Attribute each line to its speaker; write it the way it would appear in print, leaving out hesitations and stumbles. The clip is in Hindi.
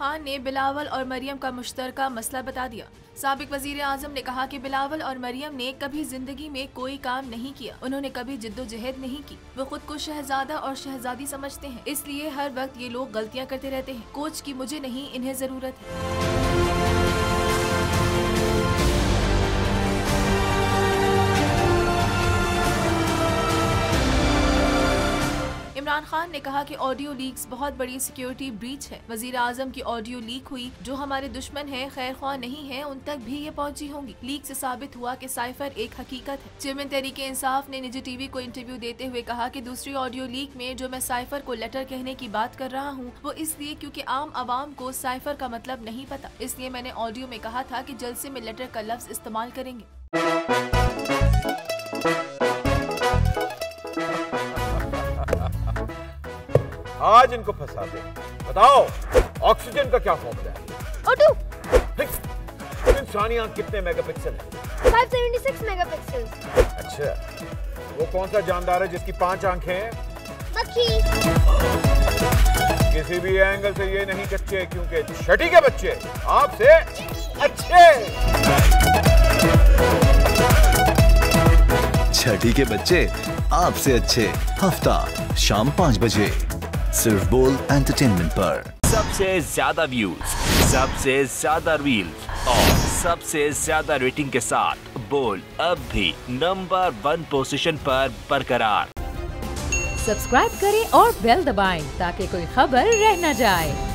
Speaker 1: खान ने बिलावल और मरियम का मुश्तरका मसला बता दिया। साबिक वजीर आजम ने कहा कि बिलावल और मरियम ने कभी जिंदगी में कोई काम नहीं किया, उन्होंने कभी जिद्दोजहद नहीं की। वो खुद को शहजादा और शहजादी समझते हैं, इसलिए हर वक्त ये लोग गलतियां करते रहते हैं। कोच की मुझे नहीं, इन्हें जरूरत है। इमरान खान ने कहा कि ऑडियो लीक्स बहुत बड़ी सिक्योरिटी ब्रीच है। वजीर आजम की ऑडियो लीक हुई, जो हमारे दुश्मन है, खैर ख्वाह नहीं है, उन तक भी ये पहुंची होंगी। लीक से साबित हुआ कि साइफर एक हकीकत है। चेयरमैन तहरीके इंसाफ ने निजी टीवी को इंटरव्यू देते हुए कहा कि दूसरी ऑडियो लीक में जो मैं साइफर को लेटर कहने की बात कर रहा हूँ, वो इसलिए क्योंकि आम आवाम को साइफर का मतलब नहीं पता, इसलिए मैंने ऑडियो में कहा था कि जलसे में लेटर का लफ्ज इस्तेमाल करेंगे।
Speaker 2: आज इनको फंसा दे। बताओ ऑक्सीजन का क्या फॉर्मूला है? O2। इंसानी आंख कितने मेगापिक्सल है?
Speaker 3: 576 मेगापिक्सल।
Speaker 2: अच्छा, वो कौन सा जानदार है जिसकी 5 आंखें हैं?
Speaker 3: मक्खी।
Speaker 2: किसी भी एंगल से ये नहीं कच्चे, क्योंकि छठी के बच्चे आपसे अच्छे।
Speaker 4: छठी के बच्चे आपसे अच्छे, हफ्ता शाम 5 बजे सिर्फ बोल एंटरटेनमेंट पर।
Speaker 5: सबसे ज्यादा व्यूज, सबसे ज्यादा रील्स और सबसे ज्यादा रेटिंग के साथ बोल अब भी नंबर 1 पोजीशन पर बरकरार।
Speaker 6: सब्सक्राइब करें और बेल दबाएं ताकि कोई खबर रह न जाए।